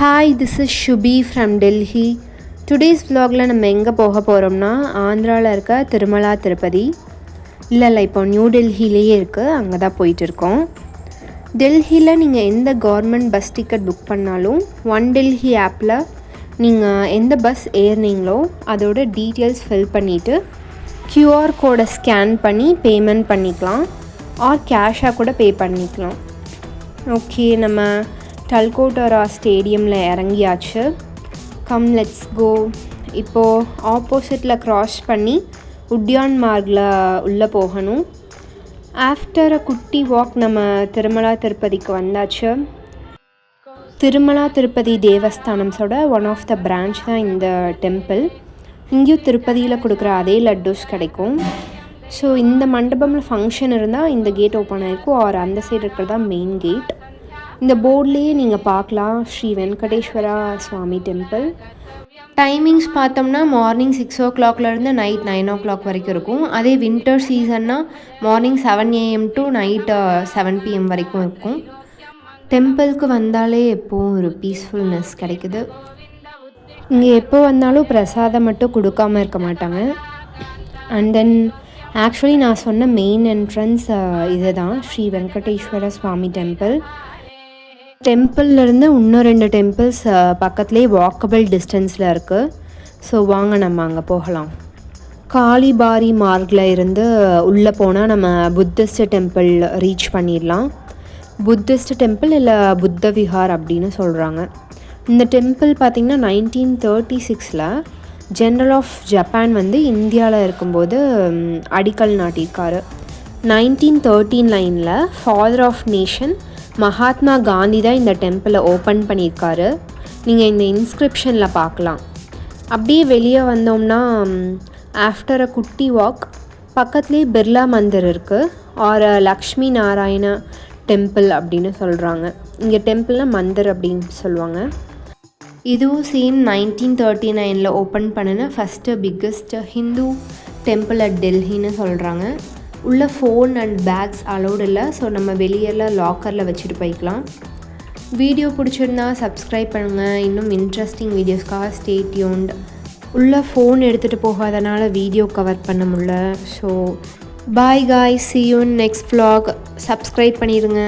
Hi, this is Shubhi from Delhi. Today's vlogல நம்ம எங்கே போக போகிறோம்னா ஆந்திராவில் இருக்க திருமலா திருப்பதி இல்லை இப்போ நியூ டெல்லியிலேயே இருக்குது, அங்கே தான் போயிட்டுருக்கோம். டெல்லியில் நீங்கள் எந்த கவர்மெண்ட் பஸ் டிக்கெட் புக் பண்ணாலும் ஒன் டெல்லி ஆப்பில் நீங்கள் எந்த பஸ் ஏறினீங்களோ அதோட டீட்டெயில்ஸ் ஃபில் பண்ணிவிட்டு QR கோடை ஸ்கேன் பண்ணி பேமெண்ட் பண்ணிக்கலாம், ஆர் கேஷாக கூட பே பண்ணிக்கலாம். ஓகே, நம்ம டல்கோட்டோரா ஸ்டேடியமில் இறங்கியாச்சு. Come let's go. இப்போது ஆப்போசிட்டில் க்ராஸ் பண்ணி உட்யான் மார்கில் உள்ளே போகணும். ஆஃப்டர் அ குட்டி வாக் நம்ம திருமலா திருப்பதிக்கு வந்தாச்சு. திருமலா திருப்பதி தேவஸ்தானம்ஸோட ஒன் ஆஃப் த பிரான்ச் தான் இந்த டெம்பிள். இங்கேயும் திருப்பதியில் கொடுக்குற அதே லட்டூஸ் கிடைக்கும். ஸோ இந்த மண்டபமில் ஃபங்க்ஷன் இருந்தால் இந்த கேட் ஓப்பன் ஆகிருக்கும், ஆர் அந்த சைடு இருக்கிறது தான் மெயின் கேட். இந்த போர்ட்லேயே நீங்கள் பார்க்கலாம் ஸ்ரீ வெங்கடேஸ்வரா சுவாமி டெம்பிள். டைமிங்ஸ் பார்த்தோம்னா மார்னிங் 6 o'clockலேருந்து நைட் 9 o'clock வரைக்கும் இருக்கும். அதே வின்டர் சீசன்னா morning 7 AM to night 7 PM வரைக்கும் இருக்கும். டெம்பிளுக்கு வந்தாலே எப்போவும் ஒரு பீஸ்ஃபுல்னஸ் கிடைக்குது. இங்கே எப்போ வந்தாலும் பிரசாதம் மட்டும் கொடுக்காமல் இருக்க மாட்டாங்க. அண்ட் தென் ஆக்சுவலி நான் சொன்ன மெயின் என்ட்ரன்ஸ் இது தான் ஸ்ரீ வெங்கடேஸ்வர சுவாமி டெம்பிள். டெம்பிள்லேருந்து இன்னும் 2 டெம்பிள்ஸ் பக்கத்துலேயே வாக்கபிள் டிஸ்டன்ஸில் இருக்குது. ஸோ வாங்க நம்ம அங்கே போகலாம். காளிபாரி மார்கில் இருந்து உள்ளே போனால் நம்ம புத்திஸ்ட் டெம்பிள் ரீச் பண்ணிடலாம். புத்திஸ்ட் டெம்பிள் இல்லை புத்த விஹார் அப்படின்னு சொல்கிறாங்க. இந்த டெம்பிள் பார்த்திங்கன்னா 1936 ஜெனரல் ஆஃப் ஜப்பான் இந்தியாவில் இருக்கும்போது அடிக்கல் நாட்டியிருக்காரு. 1939 father of nation Mahatma Gandhi தான் இந்த டெம்பிளை ஓப்பன் பண்ணியிருக்காரு. நீங்கள் இந்த இன்ஸ்கிரிப்ஷனில் பார்க்கலாம். அப்படியே வெளியே வந்தோம்னா ஆஃப்டர் அ குட்டி வாக் பக்கத்துலேயே பிர்லா மந்திர் இருக்குது, ஆர் லக்ஷ்மி நாராயண டெம்பிள் அப்படின்னு சொல்கிறாங்க. இங்கே டெம்பிள்னால் மந்திர் அப்படின்னு சொல்லுவாங்க. இதுவும் சேம் 1939 ஓப்பன் பண்ணின first biggest Hindu temple at டெல்லின்னு சொல்கிறாங்க. உள்ள ஃபோன் அண்ட் பேக்ஸ் அலோடு இல்லை, ஸோ நம்ம வெளியெல்லாம் லாக்கரில் வச்சுட்டு போய்க்கலாம். வீடியோ பிடிச்சிருந்தா சப்ஸ்கிரைப் பண்ணுங்கள். இன்னும் இன்ட்ரெஸ்டிங் வீடியோஸ்க்காக ஸ்டே டியூன்ட். உள்ள ஃபோன் எடுத்துகிட்டு போகாதனால வீடியோ கவர் பண்ண முடியல. So bye guys, see you in next vlog. Subscribe பண்ணிடுங்க.